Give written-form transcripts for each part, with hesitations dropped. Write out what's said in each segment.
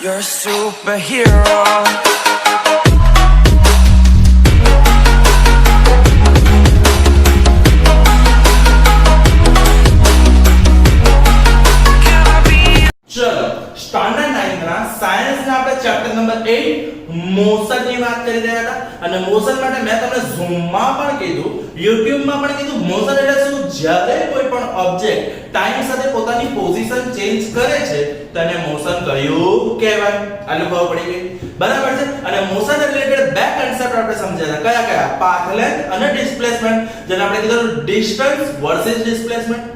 You're a superhero. ચલો standard 9 ના science ના આપણે ચેપ્ટર નંબર 8 મોશન ની વાત કરી રહ્યા હતા અને મોશન માટે મેં તમને ઝૂમ માં પણ કીધું YouTube માં પણ કીધું મોશન એટલે શું જ્યારે કોઈ પણ ઓબ્જેક્ટ ટાઈમ સાથે પોતાની પોઝિશન ચેન્જ કરે છે તેને મોશન કયું કહેવાય આને ખબર પડી ગઈ બરાબર છે અને મોશન રિલેટેડ બે કન્સેપ્ટ આપણે સમજ્યા કયા કયા પાથ લેન્થ અને ડિસ્પ્લેસમેન્ટ જેને આપણે કીધું ડિસ્ટન્સ વર્સિસ ડિસ્પ્લેસમેન્ટ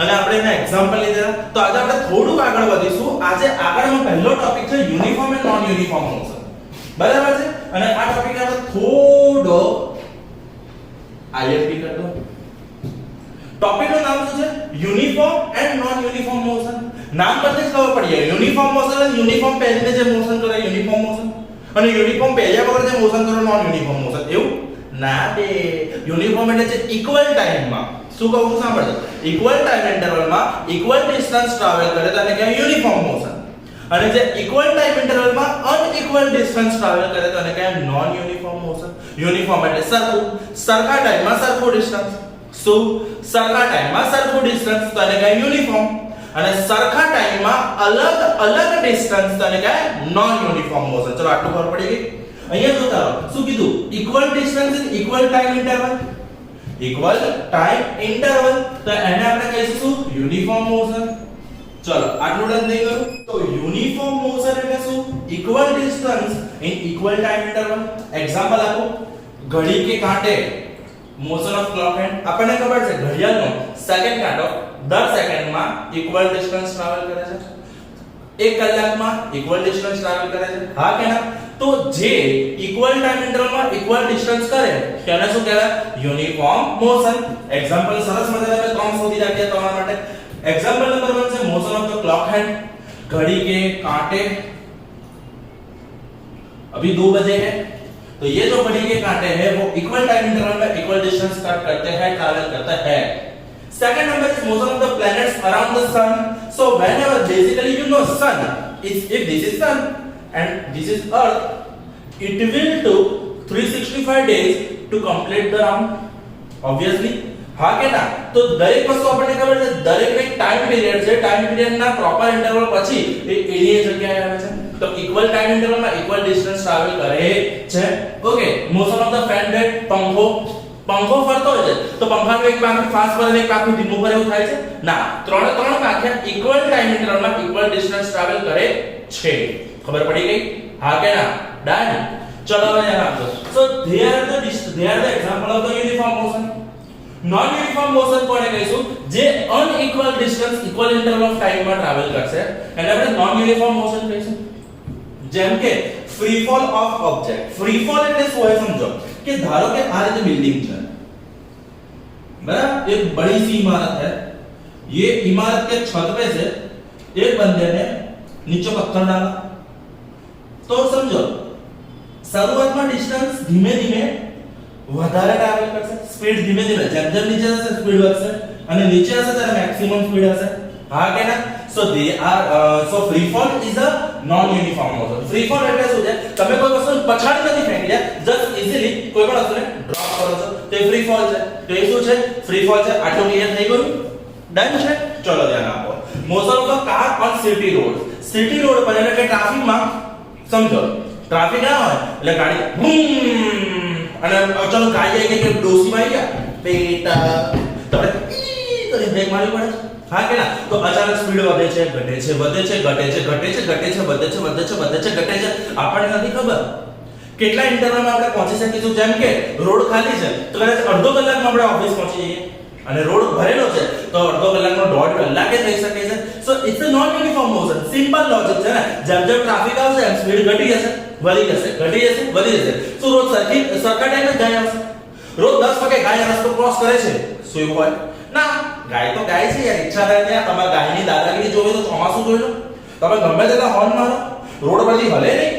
અને આપણે એના એક્ઝામ્પલ લીધા તો આજે આપણે થોડું આગળ વધીશું આજે આગળનો પહેલો ટોપિક છે uniform and non uniform motion બરાબર છે અને આ ટોપિક આપણે થોડો આઈએફપી કરતો ટોપિક નું નામ શું છે uniform and non uniform motion નામ પરથી જ ખબર પડી જાય યુનિફોર્મ મોશન અને યુનિફોર્મ પહેરીને જે મોશન કરે યુનિફોર્મ મોશન અને યુનિફોર્મ પહેર્યા વગર જે મોશન કરે નોન યુનિફોર્મ મોશન એવું ના બે યુનિફોર્મ એટલે છે ઇક્વલ ટાઈમમાં શું કહું છું સાંભળજો ઇક્વલ ટાઈમ ઇન્ટરવલમાં ઇક્વલ ડિસ્ટન્સ ટ્રાવેલ કરે તો એને કહેવાય યુનિફોર્મ મોશન અને જે ઇક્વલ ટાઈમ ઇન્ટરવલમાં અનઇક્વલ ડિસ્ટન્સ ટ્રાવેલ કરે તો એને કહેવાય નોન યુનિફોર્મ મોશન યુનિફોર્મ એટલે સરખું સરખા ટાઈમમાં સરખું ડિસ્ટન્સ શું સરખા ટાઈમમાં સરખું ડિસ્ટન્સ તો એને કહેવાય યુનિફોર્મ અને સરખા ટાઈમમાં અલગ અલગ ડિસ્ટન્સ તો એને કહેવાય નોન યુનિફોર્મ મોશન ચલો આટલું ખબર પડી ગઈ અહીંયા જોતા રહો શું કીધું equal distance in equal time interval equal time interval તો એને આપણે કહીશું યુનિફોર્મ મોશન ચલો આટલું ડન થઈ ગયું તો યુનિફોર્મ મોશન એટલે શું equal distance in equal time interval example આપો ઘડી કે કાંટે મોશન ઓફ ક્લોક હેન્ડ આપણને ખબર છે ઘડિયાળનો સેકન્ડ કાંટો 10 સેકન્ડમાં ઇક્વલ ડિસ્ટન્સ ટ્રાવેલ કરે છે 1 કલાકમાં ઇક્વલ ડિસ્ટન્સ ટ્રાવેલ કરે છે હા કે ના તો જે ઇક્વલ ટાઈમ ઇન્ટરવલમાં ઇક્વલ ડિસ્ટન્સ કરે તેને શું કહેવાય યુનિફોર્મ મોશન એક્ઝામ્પલ સરસ મજાના મેં ત્રણ શોધી રાખ્યા તમારા માટે एग्जाम्पल नंबर 1 से motion of the clock hand घड़ी के कांटे अभी 2 बजे हैं तो ये जो घड़ी के कांटे हैं वो इक्वल टाइम इंटरवल में इक्वल डिस्टेंस कट करते हैं ट्रैवल करता है second number is motion of the planets around the sun so whenever basically you know sun is if this is sun and this is earth it will took 365 days to complete the round obviously હા કે ના તો દરેક વસ્તુ આપણને ખબર છે દરેક એક ટાઈમ પીરિયડ છે ટાઈમ પીરિયડ ના પ્રોપર ઇન્ટરવલ પછી એ એની જગ્યાએ આવે છે તો ઇક્વલ ટાઈમ ઇન્ટરવલમાં ઇક્વલ ડિસ્ટન્સ ટ્રાવેલ કરે છે okay motion of the fan બેટ પંખો ફરતો હોય છે તો પંખાનું એક પાંખ ફાસ્ટ ફરે એક પાંખ ધીમું ફરે એવું થાય છે ના ત્રણ પાંખ ઇક્વલ ટાઈમ ઇન્ટરવલમાં ઇક્વલ ડિસ્ટન્સ ટ્રાવેલ કરે છે ખબર પડી ગઈ હા કે ના ડન ચલો હવે યાદ રાખજો so they are the example of the uniform motion non uniform motion કોને કહીશું જે unequal distance equal interval of time માં ટ્રાવેલ કરશે એને આપણે નોન યુનિફોર્મ મોશન કહીશું જેમ કે free fall of object free fall એટલે શું હોય સમજો કે ધારો કે આ રીતે બિલ્ડિંગ છે बराबर एक बड़ी सी इमारत है ये इमारत के छत पे से एक बंदे ने नीचे पत्थर डाला तो समझो शुरुआत में डिस्टेंस धीमे धीमे વધારે ટ્રાવેલ કરશે સ્પીડ ધીમે ધીમે જેમ જેમ નીચે જશે સ્પીડ વધશે અને નીચે હશે ત્યારે મેક્સિમમ સ્પીડ હશે હા કે ના so they are so free fall is a non uniform motion free fall એટલે શું છે તમે કોઈ વસ્તુ પછાડી નથી ફેંકી દે જસ્ટ ઈઝીલી કોઈ પણ વસ્તુને ડ્રોપ કરો છો તો એ ફ્રી ફોલ છે તો એ શું છે ફ્રી ફોલ છે આટલું ક્લિયર થઈ ગયું ડન છે ચલો ધ્યાન આપો motion of the car on city road પર એટલે કે ટ્રાફિકમાં સમજો ટ્રાફિક ના હોય એટલે ગાડી અને ચલો ગાડી આવી ગઈ કે ડોસીમાં આવી ગયા બેટા તમે તો બ્રેક મારવી પડે હા કે ના તો અચાનક સ્પીડ વધે છે ઘટે છે વધે છે ઘટે છે ઘટે છે ઘટે છે વધે છે વધે છે વધે છે ઘટે છે આપણને નથી ખબર કેટલા ઇન્ટરવલમાં આપણે પહોંચી શકીશું જેમ કે રોડ ખાલી છે તો કદાચ અડધો કલાકમાં આપણે ઓફિસ પહોંચી જઈએ અને રોડ ભરેલો છે તો અડધો કલાકનો દોઢ કલાકે થઈ શકે છે so it's a non uniform motion simple logic છે ને જેમ જેમ ટ્રાફિક આવશે એમ સ્પીડ ઘટી જશે વધી જશે ઘટી જશે વધી જશે તો રોજ સરખા ટાઈમે ગાય આવશે રોજ 10 વાગે ગાય રસ્તો ક્રોસ કરે છે શું એવું હોય ના ગાય તો ગાય છે યાર ઈચ્છા થાય ને તમારા ગાયની દાદાગીરી જોવે તો ચોમાસું જોઈ લો તમે ગમે તેટલા હોર્ન મારો રોડ પરથી હલે નહીં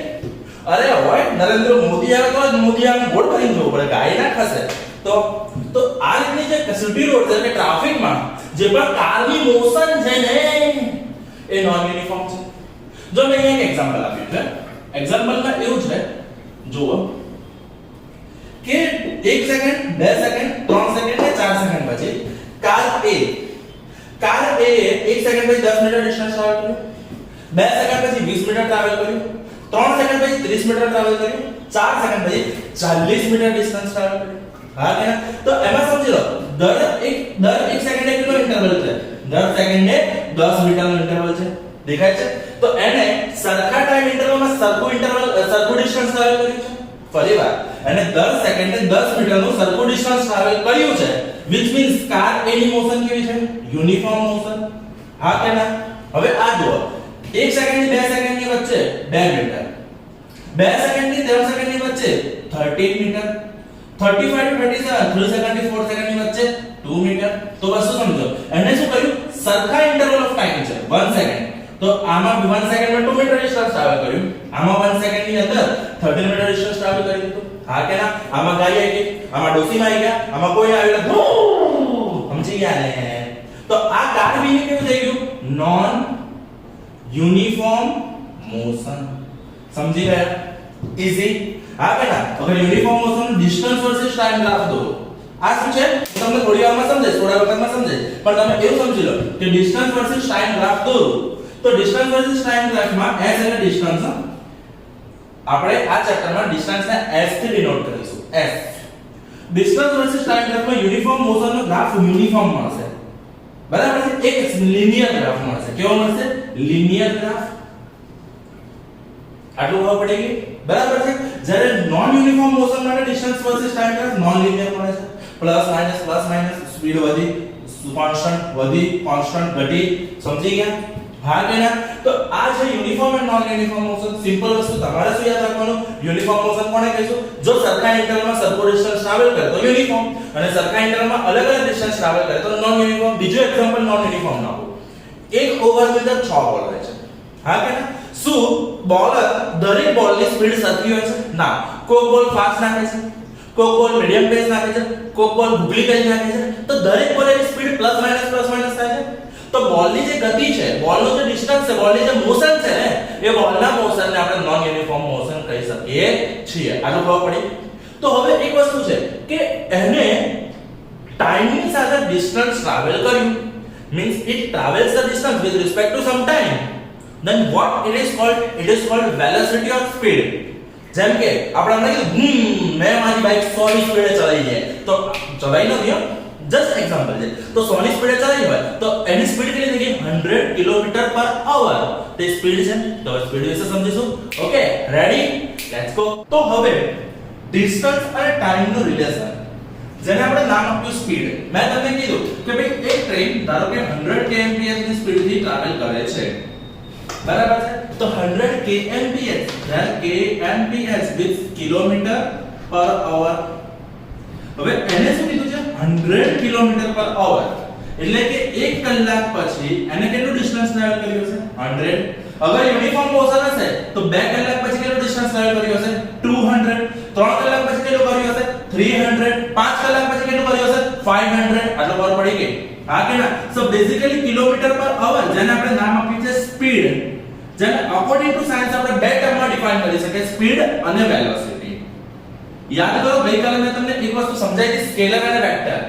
અરે હોય નરેન્દ્ર મોદી આવે તો મોદી આમ ગોળ કરીને જવું પડે ગાય ના ખસે તો આ રીતની જે સિટી રોડ છે કે ટ્રાફિકમાં જે પણ કારની મોશન છે ને એ નોન યુનિફોર્મ છે જો મેં અહીંયા એક એક્ઝામ્પલ આપ્યું છે, એક્ઝામ્પલમાં એવું છે જુઓ કે 1 સેકન્ડ 2 સેકન્ડ 3 સેકન્ડ ને 4 સેકન્ડ પછી કાર A 1 સેકન્ડ પછી 10 મીટર ડિસ્ટન્સ ટ્રાવેલ કર્યું, 2 સેકન્ડ પછી 20 મીટર ટ્રાવેલ કર્યું, 3 સેકન્ડ પછી 30 મીટર ટ્રાવેલ કર્યું, 4 સેકન્ડ પછી 40 મીટર ડિસ્ટન્સ ટ્રાવેલ કર્યું. હા કે ના? તો એમાં સમજી લો દર એક સેકન્ડે કેટલો ઇન્ટરવલ છે? દર સેકન્ડે 10 મીટરનો ઇન્ટરવલ છે. દેખાય છે? તો એને સરખા ટાઈમ ઇન્ટરવલમાં સરખું ડિસ્ટન્સ ટ્રાવેલ કર્યું છે. ફરીવાર એને દર સેકન્ડે 10 મીટરનું સરખું ડિસ્ટન્સ ટ્રાવેલ કર્યું છે, which means કાર A ની મોશન કેવી છે? Uniform motion. હા કે ના? હવે આ જુઓ 1 સેકન્ડ થી 2 સેકન્ડની વચ્ચે 2 મીટર, 2 સેકન્ડ થી 3 સેકન્ડની વચ્ચે 13 મીટર, 35 to 37 3 સેકન્ડ થી 4 સેકન્ડની વચ્ચે 2 મીટર. તો બસ શું સમજો, એને શું કર્યું? સરખા ઇન્ટરવલ ઓફ ટાઈમ છે 1 સેકન્ડ, તો આમાં 1 સેકન્ડમાં 2 મીટર ડિસ્ટન્સ ટ્રાવેલ કર્યું, આમાં 1 સેકન્ડની અંદર 13 મીટર ડિસ્ટન્સ ટ્રાવેલ કર્યું હતું. હા કે ના? આમાં ગાય આવી ગઈ, આમાં ડોસીમાં આવી ગયા, આમાં કોઈ આવેલા, સમજી ગયા ને? તો આ કાર બી ને કેવું થઈ ગયું? Non uniform motion. સમજી ગયા? ઈઝી. હા કે ના? અગર uniform motion distance versus time graph દો, આ શું છે તમને થોડી વારમાં સમજાય, થોડા વખતમાં સમજાય, પણ તમે એવું સમજી લો કે ડિસ્ટન્સ વર્સિસ ટાઈમ ગ્રાફ દો તો ડિસ્ટન્સ વર્સિસ ટાઈમ ગ્રાફમાં s એટલે ડિસ્ટન્સ, આપણે આ ચેપ્ટરમાં ડિસ્ટન્સને s થી ડિનોટ કરીશું. s ડિસ્ટન્સ વર્સિસ ટાઈમ ગ્રાફમાં યુનિફોર્મ મોશનનો ગ્રાફ યુનિફોર્મ મળશે, બરાબર છે? એક લિનિયર ગ્રાફ મળશે. કેવો મળશે? Linear graph. આટલું ખબર પડી ગઈ? બરાબર છે? જ્યારે નોન યુનિફોર્મ મોશન માટે distance versus time graph non linear મળે છે. પ્લસ માઈનસ સ્પીડ વધી, કોન્સ્ટન્ટ વધી, કોન્સ્ટન્ટ ઘટી. સમજી ગયા? હા કે ના? તો આ છે uniform and non uniform motion. Simple વસ્તુ તમારે શું યાદ રાખવાનું? યુનિફોર્મ મોશન કોને કહીશું? જો સરખા ઇન્ટરવલમાં સરખો ડિસ્ટન્સ ટ્રાવેલ કરે તો યુનિફોર્મ, અને સરખા ઇન્ટરવલમાં અલગ અલગ ડિસ્ટન્સ ટ્રાવેલ કરે તો નોન યુનિફોર્મ. બીજું એક્ઝામ્પલ નોન યુનિફોર્મ નો આપો. એક ઓવરની અંદર 6 બોલ હોય છે. હા કે ના? શું બોલર દરેક બોલની સ્પીડ સરખી હોય છે? ના. કોઈ બોલ ફાસ્ટ નાખે છે, કોઈ બોલ મીડિયમ પેસ નાખે છે, કોઈ બોલ ગુગલી કરી નાખે છે, તો દરેક બોલની સ્પીડ પ્લસ માઈનસ થાય છે. તો બોલની જે ગતિ છે, બોલનું જે ડિસ્ટન્સ છે, બોલની જે મોશન છે ને, એ બોલના મોશનને આપણે નોન યુનિફોર્મ મોશન કહી શકીએ છીએ. આનું ખબર પડી? તો હવે એક વસ્તુ છે કે એને ટાઈમની સાથે ડિસ્ટન્સ ટ્રાવેલ કર્યું, means it travels the distance with respect to some time, then what it is called? It is called velocity or speed. જેમ કે આપણે હમણાં કીધું મેં મારી બાઇક 100 ની સ્પીડે ચલાવી છે, તો ચલાવી નથી, જસ્ટ એક્ઝામ્પલ છે. તો 100 ની સ્પીડે ચલાવી હોય તો એની સ્પીડ કેટલી થઈ ગઈ? 100 કિલોમીટર પર અવર. તે સ્પીડ છે. તો સ્પીડ વિશે સમજીશું. Okay, ready? Let's go. તો હવે ડિસ્ટન્સ અને ટાઈમ નું રિલેશન, જેને આપણે નામ આપ્યું સ્પીડ. મેં તમને કીધું કે ભાઈ એક ટ્રેન ધારો કે 100 kmph ની સ્પીડ થી ટ્રાવેલ કરે છે, બરાબર છે? તો 100 kmph, then kmph with kilometre પર અવર. હવે એને શું કીધું છે? 100 કિલોમીટર પર અવર. એટલે કે 1 કલાક પછી એને કેટલું ડિસ્ટન્સ ટ્રાવેલ કર્યું છે? 100. અગર યુનિફોર્મ મોશન હશે તો 2 કલાક પછી કેટલું ડિસ્ટન્સ ટ્રાવેલ કર્યું હશે? 200. 3 કલાક પછી કેટલું કર્યું હશે? 300. 5 કલાક પછી કેટલું કર્યું હશે? 500. આટલો ખબર પડી ગઈ? હા કે ના? સો બેઝિકલી કિલોમીટર પર અવર, જેને આપણે નામ આપ્યું છે સ્પીડ, જેને અકોર્ડિંગ ટુ સાયન્સ આપણે બે ટર્મમાં ડિફાઇન કરી શકીએ, સ્પીડ અને વેલોસિટી. યાદ કરો ગઈકાલે મેં તમને એક વસ્તુ સમજાવી હતી, સ્કેલર અને વેક્ટર.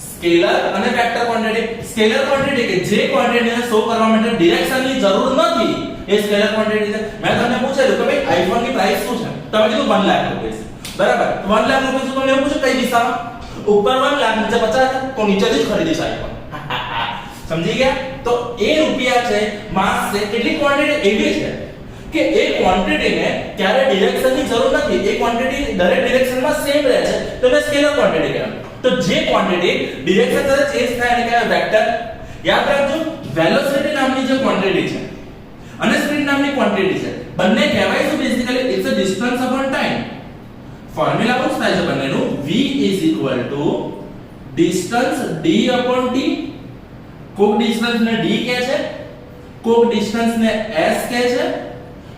સ્કેલર અને વેક્ટર ક્વોન્ટિટી. સ્કેલર ક્વોન્ટિટી કે જે ક્વોન્ટિટીને શો કરવા માટે ડિરેક્શનની જરૂર નથી, એ સ્કેલર ક્વોન્ટિટી છે. મેં તમને પૂછેલું કે ભાઈ આઈફોન ની પ્રાઇસ શું છે? તમે કીધું 1 લાખ રૂપિયા. બરાબર? 1 લાખ રૂપિયા તમને એવું પૂછું કઈ દિશામાં? ઉપર 1 લાખ, નીચે 50,000, તો નીચેથી જ ખરીદીશ આઈફોન. સમજી ગયા? તો એ રૂપિયા છે, માસ છે, કેટલી ક્વોન્ટિટી એવી છે કે એ ક્વોન્ટિટીને ક્યારે ડિરેક્શનની જરૂર નથી, એ ક્વોન્ટિટી દરેક ડિરેક્શનમાં સેમ રહે છે, તો એને સ્કેલર ક્વોન્ટિટી કહેવાય. તો જે ક્વોન્ટિટી ડિરેક્શન સાથે ચેન્જ થાય એને કહેવાય વેક્ટર. યાદ રાખજો, વેલોસિટી નામની જે ક્વોન્ટિટી છે અને સ્પીડ નામની ક્વોન્ટિટી છે, બંને કહેવાય છે basically it's a distance upon time. Formula શું થાય છે બંનેનું? v distance d upon t. કોક ડિસ્ટન્સ ને d કહે છે, કોક ડિસ્ટન્સ ને s કહે છે,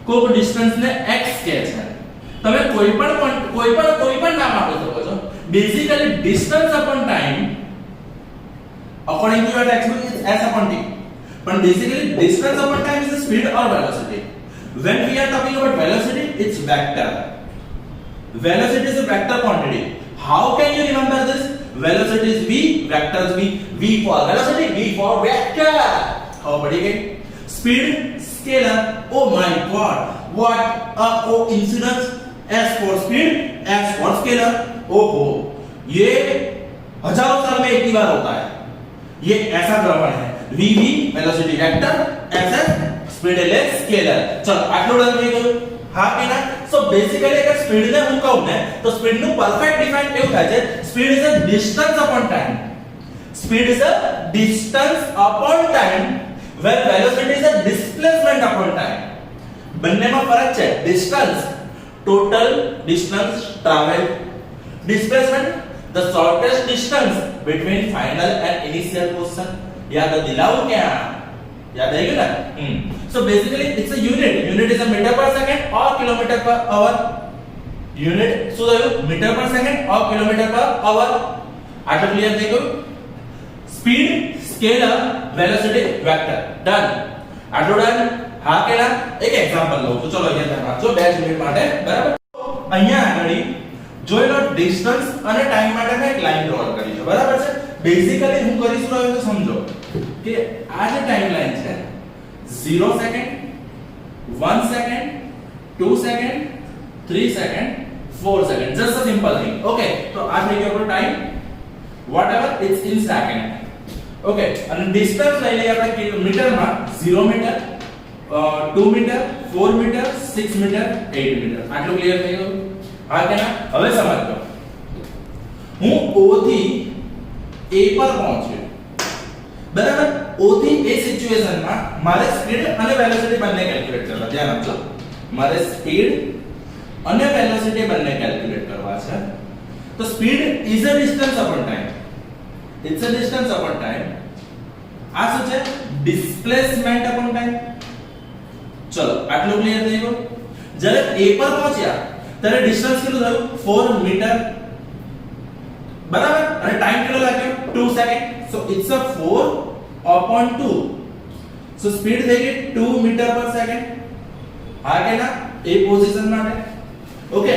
કોક ડિસ્ટન્સ ને x કહે છે. તમે કોઈ પણ નામ આપી શકો છો. Basically distance upon time according to your textbook is s upon t, પણ basically distance upon time is the speed or velocity. when we are talking about velocity, it's vector. Velocity is a vector quantity. How can you remember this? Velocity is v, vector is v. V for velocity, v for vector. How पढ़ी गई? Speed, scalar. Oh my God, what a coincidence! S for speed, S for scalar. ओहो, ये हजारों साल में एक ही बार होता है. ये ऐसा क्रमण है. v velocity vector, s speed એટલે scalar. ચલો આટલું ડન થઈ ગયું. હા કે ના? સો બેસિકલી અગર સ્પીડ ને હું કહું ને તો સ્પીડ નું પરફેક્ટ ડિફાઇન કેવું થાય છે? Speed is a distance upon time. Speed is a distance upon time where velocity is a displacement upon time. બંનેમાં ફરક છે. Distance total distance traveled, displacement the shortest distance between final and initial position. याद दिलाऊं क्या? याद आएगा ना? So basically it's a unit. Unit is a meter per second or kilometer per hour. Unit શું થયું? meter per second or kilometer per hour. આટલું clear થઈ ગયું? Speed, scalar, velocity, vector. Done. આટલું ડન. હા કે ના? એક એક્ઝામ્પલ લઉં છું. ચલો અહીંયા ધ્યાન રાખજો 2 મિનિટ માટે. બરાબર? અહીંયા આગળ જોઈ લો ડિસ્ટન્સ અને ટાઈમ માટે મેં એક લાઈન ડ્રો કરી છે. બરાબર છે? બેઝિકલી હું કરીશું રહ્યો તો સમજો કે આ જે ટાઈમ લાઈન છે 0 second 1 second 2 second 3 second 4 second just a simple thing. Okay, તો આ થઈ ગયો આપણો time whatever it's in second. Okay, અને ડિસ્ટન્સ લઈ લઈએ આપણે મીટરમાં 0 metre 2 metre 4 metre 6 metre 8 metre. આટલું ક્લિયર થઈ ગયું? હા કે ના? હવે સમજો હું O થી A પર પહોંચ્યો. બરાબર? O થી A સિચ્યુએશનમાં મારે સ્પીડ અને વેલોસિટી બંને કેલ્ક્યુલેટ કરવા. ધ્યાન આપજો. મારે સ્પીડ અને વેલોસિટી બંને કેલ્ક્યુલેટ કરવા છે. તો speed is a distance upon time. It's a distance upon time. આ શું છે? Displacement upon time. ચલો આટલું ક્લિયર થઈ ગયું? જ્યારે A પર પહોંચ્યા ત્યારે ડિસ્ટન્સ કેટલું થયું? 4 મીટર. બરાબર? અને ટાઈમ કેટલો લાગ્યો? 2 second. So it's a 4 upon 2. So speed થઈ ગઈ 2 મીટર પર સેકન્ડ. હા કે ના? એ પોઝિશન માટે. ઓકે,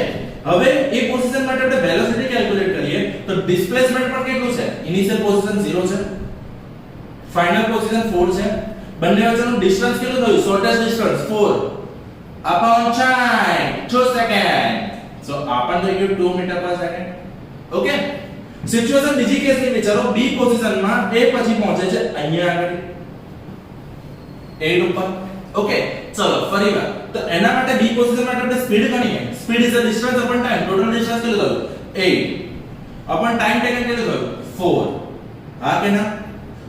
હવે એ પોઝિશન માટે આપણે વેલોસિટી કેલ્ક્યુલેટ કરીએ તો ડિસ્પ્લેસમેન્ટ પણ કેટલું છે? ઇનિશિયલ પોઝિશન 0 છે, ફાઇનલ પોઝિશન 4 છે. બંને વચ્ચેનું ડિસ્ટન્સ કેટલું થયું? Shortest distance 4 upon time 2 second. So આ પણ થઈ ગયું 2 મીટર પર સેકન્ડ. ઓકે, સિચ્યુએશન બીજી કેસની વિચારો. બી પોઝિશનમાં એ પછી પહોંચે છે અહીંયા આગળ 8 ઉપર. ઓકે, ચલો ફરીવાર. તો એના માટે બી પોઝિશન માટે આપણે સ્પીડ ગણીએ. Speed is a distance upon time. Total distance કેટલું થયું? 8 અપોન ટાઈમ ટેકન કેટલું થયું? 4. હા કે ના?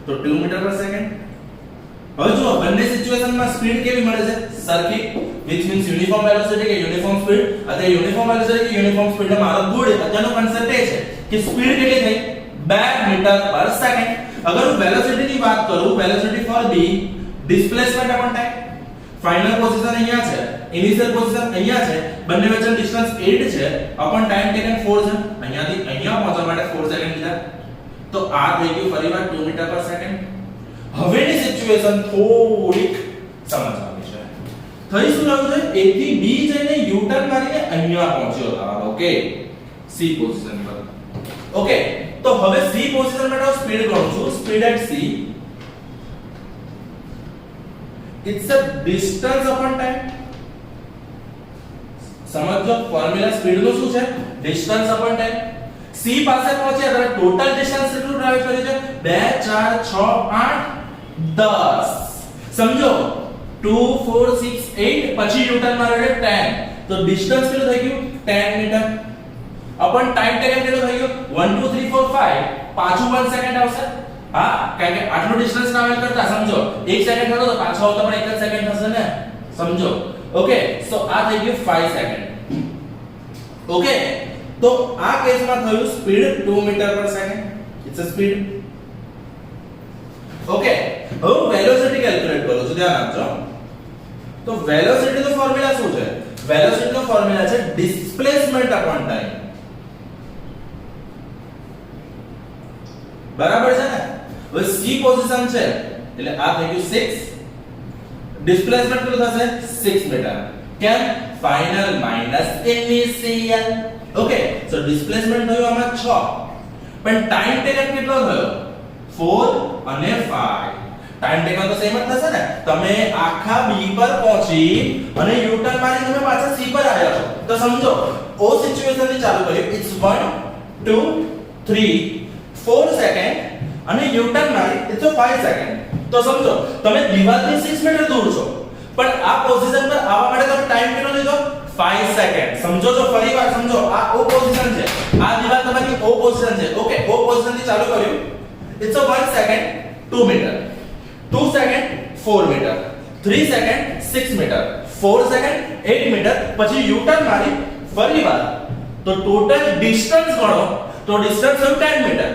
તો 2 મીટર પર સેકન્ડ. હવે જો બંને સિચ્યુએશનમાં સ્પીડ કેવી મળે છે? સરખી, which means યુનિફોર્મ વેલોસિટી કે યુનિફોર્મ સ્પીડ. અથવા યુનિફોર્મ વેલોસિટી કે યુનિફોર્મ સ્પીડ મારો ગુડ અત્યારનો કન્સેપ્ટ એ છે કે સ્પીડ કેટલી થઈ? 2 મીટર પર સેકન્ડ. અગર હું વેલોસિટી ની વાત કરું, velocity for be displacement upon time. Final position અહીંયા છે, ઇનિશિયલ પોઝિશન અહીંયા છે, બંને વચ્ચેનું ડિસ્ટન્સ 8 છે, અપોન ટાઈમ ટેકન 4 છે. અહીંયાથી અહીંયા પહોંચવા માટે 4 સેકન્ડ લીધા. તો આ થઈ ગયું ફરીવાર 2 મીટર પર સેકન્ડ. હવેની સિચ્યુએશન થોડીક સમજવાની છે. થઈ શું રહ્યું છે? A થી B જઈને U ટર્ન મારીને અહીંયા પહોંચ્યો તમારો. ઓકે, C પોઝિશન પર. ઓકે, તો હવે C પોઝિશન માટે હું સ્પીડ ગણું છું. Speed at C it's a distance upon time. સમજો ફોર્મ્યુલા સ્પીડ નું શું છે? Distance upon time. C પાસે પહોંચ્યા ત્યારે ટોટલ ડિસ્ટન્સ કેટલું ટ્રાવેલ કર્યું છે? 2 4 6 8 10. સમજો 2 4 6 8 પછી U ટર્ન માર્યો એટલે 10. તો ડિસ્ટન્સ કેટલું થઈ ગયું? 10 મીટર. અપોન ટાઈમ ટેકન કેટલું થઈ ગયું? 1 2 3 4 5. પાછું 1 સેકન્ડ આવશે. હા, કારણ કે આટલું ડિસ્ટન્સ ટ્રાવેલ કરતા સમજો 1 સેકન્ડ થતો તો પાછો આવતા પણ 1 જ સેકન્ડ થશે ને. સમજો. ઓકે, સો આ થઈ ગયું 5 સેકન્ડ. ઓકે, તો આ કેસમાં થયું સ્પીડ 2 મીટર પર second. It's a speed. Okay, હવે વેલોસિટી કેલ્ક્યુલેટ કરું છું. ધ્યાન આપજો. તો વેલોસિટી નો ફોર્મ્યુલા શું છે? વેલોસિટી નો ફોર્મ્યુલા છે ડિસ્પ્લેસમેન્ટ અપોન ટાઈમ. બરાબર છે ને? હવે C પોઝિશન છે એટલે આ થઈ ગયું 6. ડિસ્પ્લેસમેન્ટ કેટલું થશે 6 મીટર કેમ final minus initial okay so displacement થયું આમાં 6 પણ ટાઈમ ટેકન કેટલો થયો 4 અને 5 ટાઈમ ટેકન તો સેમ જ થશે ને તમે આખા બી પર પહોંચી અને યુ ટર્ન મારી તમે પાછા સી પર આવ્યા છો તો સમજો ઓ સિચ્યુએશન થી ચાલુ કર્યું ઇટ્સ 1 2 3 4 સેકન્ડ અને યુ ટર્ન મારી ઇટ્સ 5 સેકન્ડ તો સમજો તમે દિવાલથી 6 મીટર દૂર છો પણ આ પોઝિશન પર આવવા માટે તમે ટાઈમ કેટલો લીધો 5 સેકન્ડ સમજો છો ફરીવાર સમજો આ ઓ પોઝિશન છે આ દિવાલ તમારી ઓ પોઝિશન છે ઓકે ઓ પોઝિશન થી ચાલુ કર્યું it's 1 second 2 metre 2 second 4 metre 3 second 6 metre 4 second 8 metre પછી યુ ટર્ન મારી ફરીવાર તો ટોટલ ડિસ્ટન્સ ગણો તો ડિસ્ટન્સ થયું 10 મીટર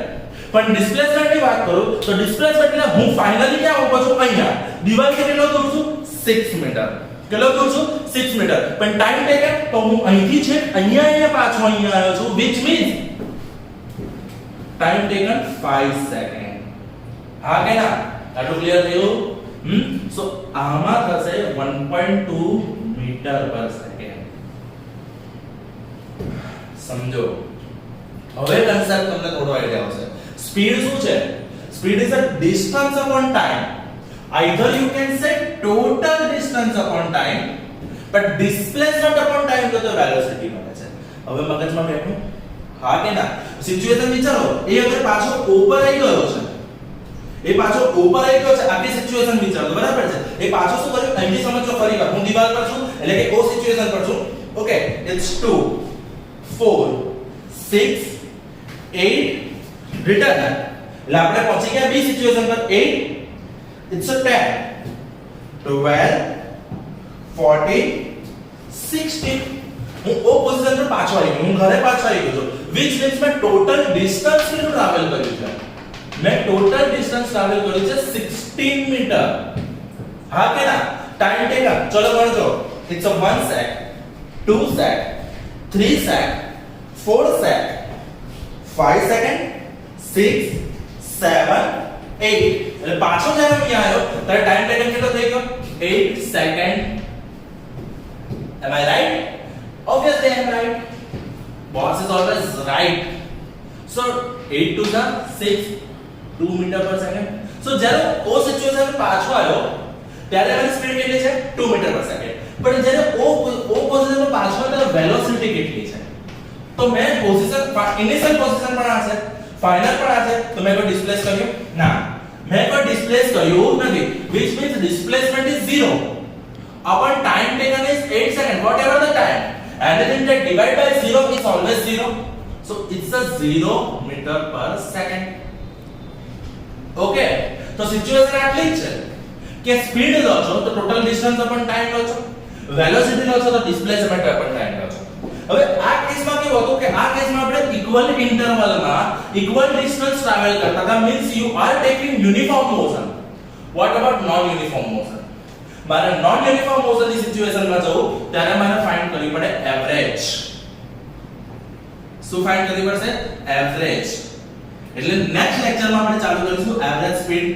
પણ ડિસ્પ્લેસમેન્ટ ની વાત કરું તો ડિસ્પ્લેસમેન્ટ એટલે હું ફાઇનલી ક્યાં ઊભો છું અહીંયા દિવાલ થી કેટલો દૂર છું 6 મીટર કેટલો દૂર છું 6 મીટર પણ ટાઈમ ટેકન તો હું અહીંથી છે અહીંયા પાછો અહીંયા આવ્યો છું which means time taken 5 second હા કે ના આટલું ક્લિયર થયું સો આમાં થશે 1.2 મીટર પર સેકન્ડ સમજો હવે કન્સેપ્ટ તમને થોડો આઈડિયા આવશે સ્પીડ શું છે speed is a distance upon time either you can say total distance upon time but displacement upon time તો વેલોસિટી મળે છે હવે મગજમાં બેઠું હા કે ના સિચ્યુએશન વિચારો એ અગર પાછો ઉપર આવી ગયો છે એ પાછો ઉપર આવી ગયો છે આખી સિચ્યુએશન વિચારો બરાબર છે એ પાછો શું કર્યું અહીંથી સમજો ફરીવાર હું દિવાલ પર છું એટલે કે ઓ સિચ્યુએશન પર છું ઓકે ઇટ્સ 2 4 6 8 રિટર્ન એટલે આપણે પહોંચી ગયા બી સિચ્યુએશન પર 8 it's a 10 12 14 16 હું ઓ પોઝિશન પર પાછો આવી ગયો હું ઘરે પાછો આવી ગયો છું which means મેં ટોટલ ડિસ્ટન્સ કેટલું ટ્રાવેલ કર્યું છે મેં ટોટલ ડિસ્ટન્સ ટ્રાવેલ કર્યું છે 16 મીટર હા કે ના ટાઈમ ટેકન ચલો ગણજો it's a 1 sec 2 sec 3 sec 4 sec 5 second 6 7 8 એટલે પાછો જ્યારે અહીંયા આવ્યો ત્યારે ટાઈમ ટેકન કેટલો થઈ ગયો 8 second am I right obviously I am right boss is always right so 8 to the 6 2 meter per second so જ્યારે ઓ સિચ્યુએશન પાછો આવ્યો ત્યારે એની સ્પીડ કેટલી છે 2 મીટર પર સેકન્ડ પણ જ્યારે ઓ પોઝિશન પર પાછો આવ્યો ત્યારે વેલોસિટી કેટલી છે તો મેં પોઝિશન ઇનિશિયલ પોઝિશન પણ આ છે ફાઇનલ પણ આ છે તો મેં કોઈ ડિસ્પ્લેસ કર્યું ના મેં કોઈ ડિસ્પ્લેસ કર્યું નથી which means displacement is 0 upon time taken is 8 second whatever the time anything that divide by 0 is always 0 so it's a 0 meter per second okay તો સિચ્યુએશન આટલી જ છે કે સ્પીડ લો છો તો ટોટલ ડિસ્ટન્સ upon time લો છો velocity લો છો તો ડિસ્પ્લેસમેન્ટ upon time લો છો હવે આ કેસમાં કેવું હતું કે આ કેસમાં આપણે ઇક્વલ ઇન્ટરવલમાં ઇક્વલ ડિસ્ટન્સ ટ્રાવેલ કરતા હતા means you are taking uniform motion what about non uniform motion મારે નોન યુનિફોર્મ મોશનની સિચ્યુએશનમાં જવું ત્યારે મારે ફાઇન્ડ કરવી પડે એવરેજ શું ફાઇન્ડ કરવી પડશે એવરેજ એટલે નેક્સ્ટ લેક્ચરમાં આપણે ચાલુ કરીશું એવરેજ સ્પીડ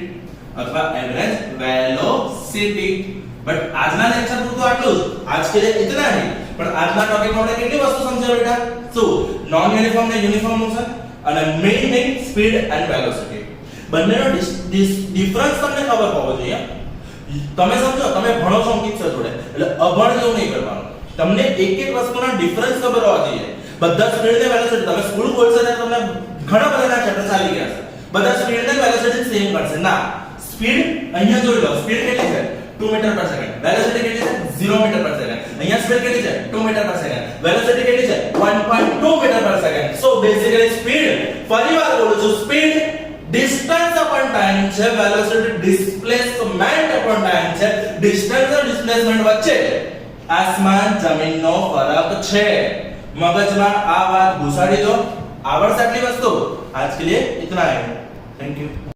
અથવા એવરેજ વેલોસિટી બટ આજના લેક્ચર પૂરતું આટલું જ આજ કે लिए इतना ही પણ આજના ટોપિકમાં આપણે કેટલી વસ્તુ સમજ્યા બેટા શું નોન યુનિફોર્મ ને યુનિફોર્મ મોશન અને મેઇન સ્પીડ એન્ડ વેલોસિટી બંનેનો ડિફરન્સ તમને ખબર હોવો જોઈએ તમે સમજો તમે ભણો છો અંકિત સર જોડે એટલે અભણ જેવું નહીં કરવાનું તમને એક એક વસ્તુના ડિફરન્સ ખબર હોવા જોઈએ બધા સ્પીડ ને વેલોસિટી તમે સ્કૂલ ખોલશો ત્યારે તમને ઘણા બધાના ચેપ્ટર ચાલી ગયા છે બધા સ્પીડ ને વેલોસિટી સેમ કરશે ના સ્પીડ અહીંયા જોઈ લો સ્પીડ કેટલી છે 2 મીટર પર સેકન્ડ વેલોસિટી કેટલી છે 0 મીટર પર સેકન્ડ અહીંયા સ્પીડ કેટલી છે 2 મીટર પર સેકન્ડ વેલોસિટી કેટલી છે 1.2 મીટર પર સેકન્ડ સો બેઝિકલી સ્પીડ ફરીવાર બોલું છું સ્પીડ ડિસ્ટન્સ અપોન ટાઈમ છે વેલોસિટી ડિસ્પ્લેસમેન્ટ અપોન ટાઈમ છે ડિસ્ટન્સ અને ડિસ્પ્લેસમેન્ટ વચ્ચે આસમાન જમીનનો ફરક છે મગજમાં આ વાત ઘુસાડી દો આવડશે આટલી વસ્તુ આજ કે लिए इतना है थैंक यू